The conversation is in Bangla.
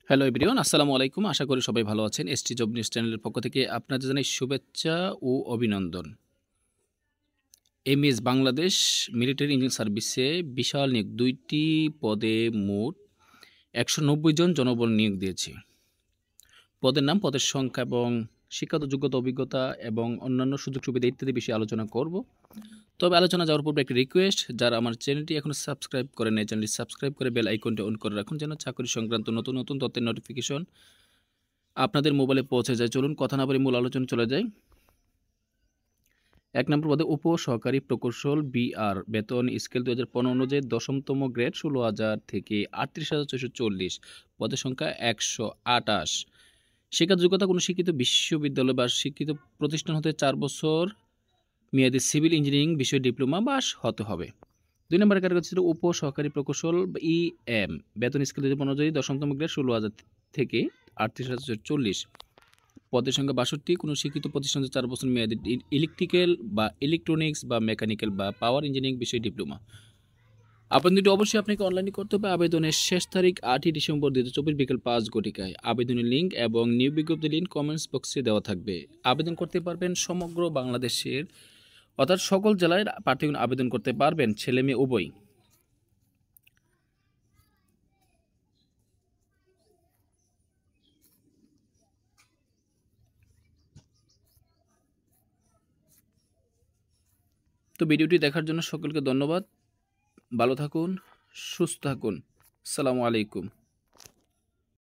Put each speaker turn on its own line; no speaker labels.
হ্যালো এভরিওয়ান, আসসালামু আলাইকুম। আশা করি সবাই ভালো আছেন। এসটি জব নিউজ চ্যানেলের পক্ষ থেকে আপনাদের জানাই শুভেচ্ছা ও অভিনন্দন। এমএস বাংলাদেশ মিলিটারি ইঞ্জিন সার্ভিসে বিশাল নিয়োগ ২টি পদে মোট ১৯০ জন জনবল নিয়োগ দিয়েছে। পদের নাম, পদের সংখ্যা এবং শিক্ষাগত যোগ্যতা, অভিজ্ঞতা এবং অন্যান্য সুযোগ সুবিধা ইত্যাদি বিষয়ে আলোচনা করব। তবে আলোচনা যাওয়ার পূর্বে একটি রিকোয়েস্ট, যারা আমার চ্যানেলটি এখনও সাবস্ক্রাইব করেন নাই, চ্যানেলটি সাবস্ক্রাইব করে বেল আইকনটি অন করে রাখুন, যেন চাকরি সংক্রান্ত নতুন নতুন তথ্যের নোটিফিকেশন আপনাদের মোবাইলে পৌঁছে যায়। চলুন কথা না বলে মূল আলোচনা চলে যাই। ১ নম্বর পদে উপ-সহকারী প্রকৌশল বিআর, বেতন স্কেল ২০১৫ অনুযায়ী ১০তম গ্রেড ১৬,০০০ থেকে ৩৮,৪৪। পদের সংখ্যা ১২৮। শিক্ষাগত যোগ্যতা কোনো শিক্ষিত বিশ্ববিদ্যালয় বা শিক্ষিত প্রতিষ্ঠান হতে ৪ বছর মেয়াদী সিভিল ইঞ্জিনিয়ারিং বিষয়ে ডিপ্লোমা পাস হতে হবে। ২ নম্বরের ক্যাটাগরি ছিল উপ-সহকারী প্রকৌশল ইএম, বেতন স্কেল ২০১৫ অনুযায়ী ১০তম গ্রেড ১৬,০০০ থেকে ৩৮,৪৪। পদের সংখ্যা ৬২। কোনো শিক্ষিত প্রতিষ্ঠানে ৪ বছর মেয়াদী ইলেকট্রিক্যাল বা ইলেকট্রনিক্স বা মেকানিক্যাল বা পাওয়ার ইঞ্জিনিয়ারিং বিষয়ে ডিপ্লোমা। আবেদনটি অবশ্যই আপনাকে অনলাইনে করতে হবে। আবেদনের শেষ তারিখ ৮ই ডিসেম্বর ২০২৪ বিকেল ৫ ঘটিকায়। আবেদনের লিঙ্ক এবং নিয়োগ বিজ্ঞপ্তির লিঙ্ক কমেন্টস বক্সে দেওয়া থাকবে। আবেদন করতে পারবেন সমগ্র বাংলাদেশের, অর্থাৎ সকল জেলায় প্রার্থীগণ আবেদন করতে পারবেন, ছেলে মেয়ে উভয়। তো ভিডিওটি দেখার জন্য সকলকে ধন্যবাদ। ভালো থাকুন, সুস্থ থাকুন। আসসালামু আলাইকুম।